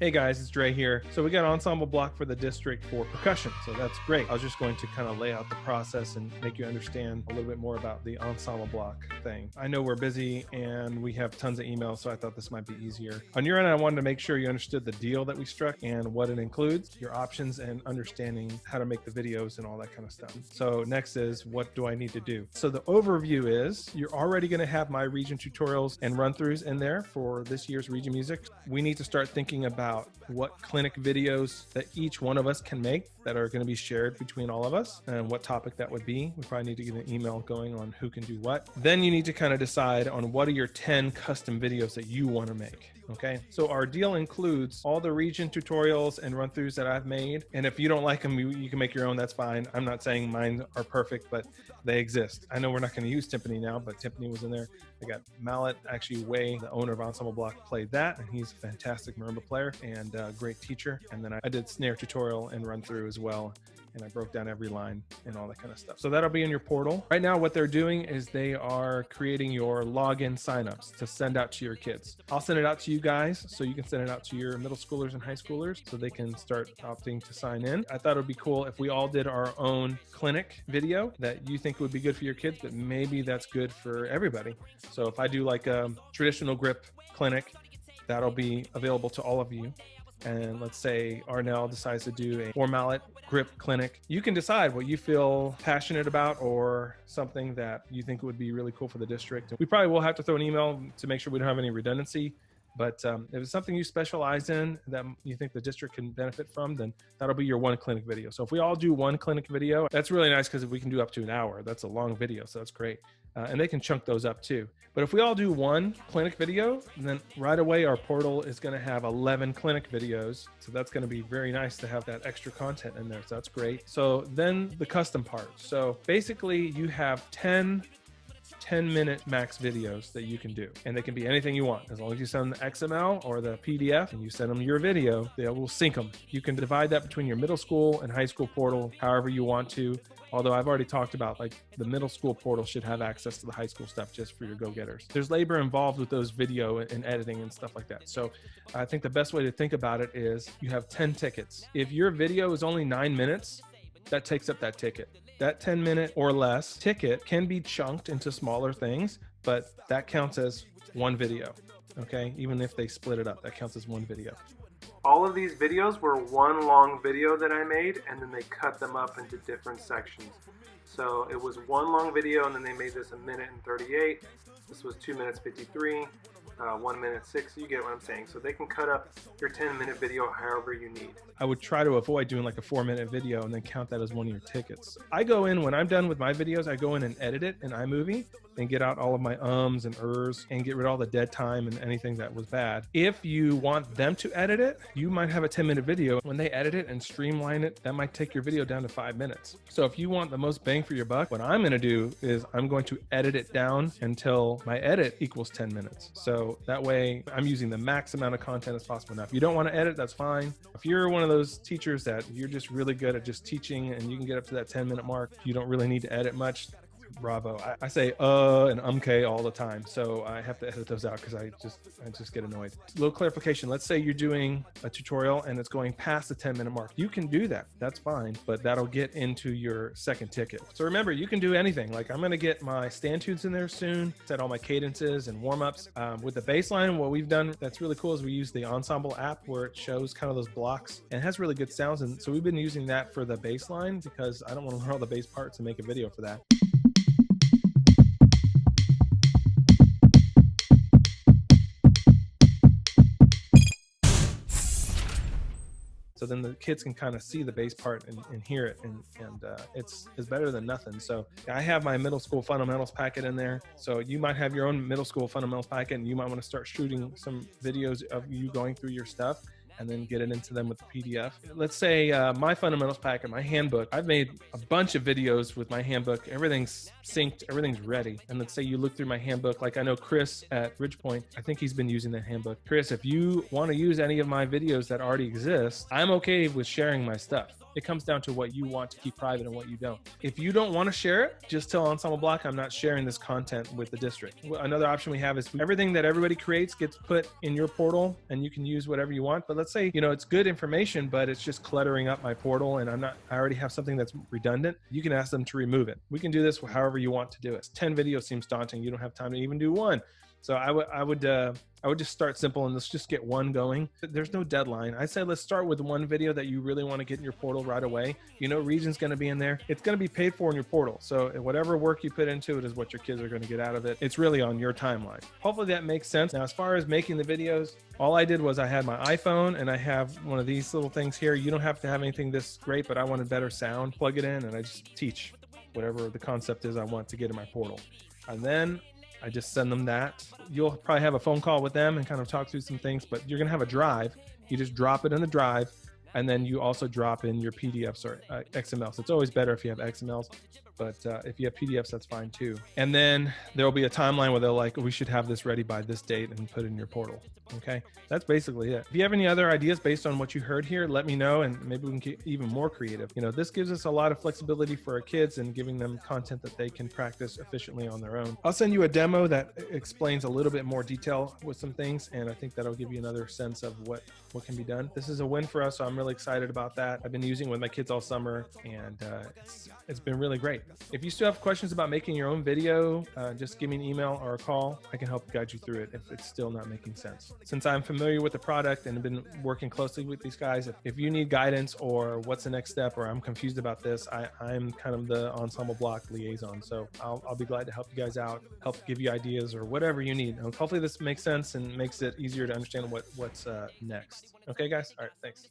Hey guys, it's Dre here. So we got Ensemble Block for the district for percussion. So that's great. I was just going to kind of lay out the process and make you understand a little bit more about the Ensemble Block thing. I know we're busy and we have tons of emails, so I thought this might be easier. On your end, I wanted to make sure you understood the deal that we struck and what it includes, your options, and understanding how to make the videos and all that kind of stuff. So next is, what do I need to do? So the overview is, you're already going to have my region tutorials and run-throughs in there for this year's region music. We need to start thinking about what clinic videos that each one of us can make that are going to be shared between all of us and what topic that would be. We probably need to get an email going on who can do what. Then you need to kind of decide on what are your 10 custom videos that you want to make. Okay, so our deal includes all the region tutorials and run-throughs that I've made, and if you don't like them, you can make your own. That's fine. I'm not saying mine are perfect, but they exist. I know we're not going to use Timpani now, but Timpani was in there. I got Mallet, actually Way, the owner of Ensemble Block, played that, and he's a fantastic marimba player and a great teacher. And then I did snare tutorial and run-through as well, and I broke down every line and all that kind of stuff. So that'll be in your portal. Right now, what they're doing is they are creating your login signups to send out to your kids. I'll send it out to you guys so you can send it out to your middle schoolers and high schoolers so they can start opting to sign in. I thought it would be cool if we all did our own clinic video that you think would be good for your kids, but maybe that's good for everybody. So if I do like a traditional grip clinic, that'll be available to all of you. And let's say Arnell decides to do a 4-mallet grip clinic. You can decide what you feel passionate about or something that you think would be really cool for the district. We probably will have to throw an email to make sure we don't have any redundancy. But if it's something you specialize in that you think the district can benefit from, then that'll be your one clinic video. So if we all do one clinic video, that's really nice because we can do up to an hour. That's a long video, so that's great. And they can chunk those up too. But if we all do one clinic video, then right away our portal is going to have 11 clinic videos. So that's going to be very nice to have that extra content in there. So that's great. So then the custom part. So basically you have 10-minute max videos that you can do, and they can be anything you want. As long as you send the XML or the PDF and you send them your video, they will sync them. You can divide that between your middle school and high school portal however you want to. Although I've already talked about, like, the middle school portal should have access to the high school stuff just for your go-getters. There's labor involved with those video and editing and stuff like that. So I think the best way to think about it is you have 10 tickets. If your video is only 9 minutes, that takes up that ticket. That 10-minute or less ticket can be chunked into smaller things, but that counts as one video, okay? Even if they split it up, that counts as one video. All of these videos were one long video that I made, and then they cut them up into different sections. So it was one long video, and then they made this 1:38. This was 2:53. 1:06. You get what I'm saying. So they can cut up your 10-minute video however you need. I would try to avoid doing like a 4-minute video and then count that as one of your tickets. I go in, when I'm done with my videos, I go in and edit it in iMovie and get out all of my ums and ers and get rid of all the dead time and anything that was bad. If you want them to edit it, you might have a 10-minute video. When they edit it and streamline it, that might take your video down to 5 minutes. So if you want the most bang for your buck, what I'm going to do is I'm going to edit it down until my edit equals 10 minutes. So that way I'm using the max amount of content as possible. Now, if you don't want to edit, that's fine. If you're one of those teachers that you're just really good at just teaching and you can get up to that 10-minute mark, you don't really need to edit much, bravo. I say and umk all the time, so I have to edit those out because I just get annoyed. A little clarification, let's say you're doing a tutorial and it's going past the 10-minute mark. You can do that, that's fine, but that'll get into your second ticket. So remember, you can do anything. Like, I'm going to get my stand tunes in there soon, set all my cadences and warm-ups. With the bass line, what we've done that's really cool is we use the Ensemble app where it shows kind of those blocks and it has really good sounds, and so we've been using that for the bass line because I don't want to learn all the bass parts and make a video for that. So then the kids can kind of see the bass part and hear it, and it's better than nothing. So I have my middle school fundamentals packet in there. So you might have your own middle school fundamentals packet, and you might want to start shooting some videos of you going through your stuff and then get it into them with the PDF. Let's say my fundamentals packet, my handbook, I've made a bunch of videos with my handbook. Everything's synced, everything's ready. And let's say you look through my handbook, like I know Chris at Ridgepoint, I think he's been using that handbook. Chris, if you want to use any of my videos that already exist, I'm okay with sharing my stuff. It comes down to what you want to keep private and what you don't. If you don't want to share it, just tell Ensemble Block, I'm not sharing this content with the district. Another option we have is everything that everybody creates gets put in your portal and you can use whatever you want. But let's say, it's good information, but it's just cluttering up my portal and I already have something that's redundant. You can ask them to remove it. We can do this however you want to do it. 10 videos seems daunting. You don't have time to even do one. So I would just start simple and let's just get one going. There's no deadline. I say let's start with one video that you really want to get in your portal right away. Region's going to be in there. It's going to be paid for in your portal. So whatever work you put into it is what your kids are going to get out of it. It's really on your timeline. Hopefully that makes sense. Now, as far as making the videos, all I did was I had my iPhone and I have one of these little things here. You don't have to have anything this great, but I wanted better sound. Plug it in and I just teach whatever the concept is I want to get in my portal. And then I just send them that. You'll probably have a phone call with them and kind of talk through some things, but you're going to have a drive. You just drop it in the drive, and then you also drop in your PDFs or XMLs. It's always better if you have XMLs, but if you have PDFs, that's fine too. And then there'll be a timeline where they're like, we should have this ready by this date and put it in your portal. Okay, that's basically it. If you have any other ideas based on what you heard here, let me know, and maybe we can get even more creative. This gives us a lot of flexibility for our kids and giving them content that they can practice efficiently on their own. I'll send you a demo that explains a little bit more detail with some things, and I think that'll give you another sense of what can be done. This is a win for us, so I'm really excited about that. I've been using it with my kids all summer, and it's been really great. If you still have questions about making your own video, just give me an email or a call. I can help guide you through it if it's still not making sense. Since I'm familiar with the product and have been working closely with these guys, if you need guidance or what's the next step or I'm confused about this, I'm kind of the Ensemble Block liaison. So I'll be glad to help you guys out, help give you ideas or whatever you need. And hopefully this makes sense and makes it easier to understand what's next. Okay, guys? All right, thanks.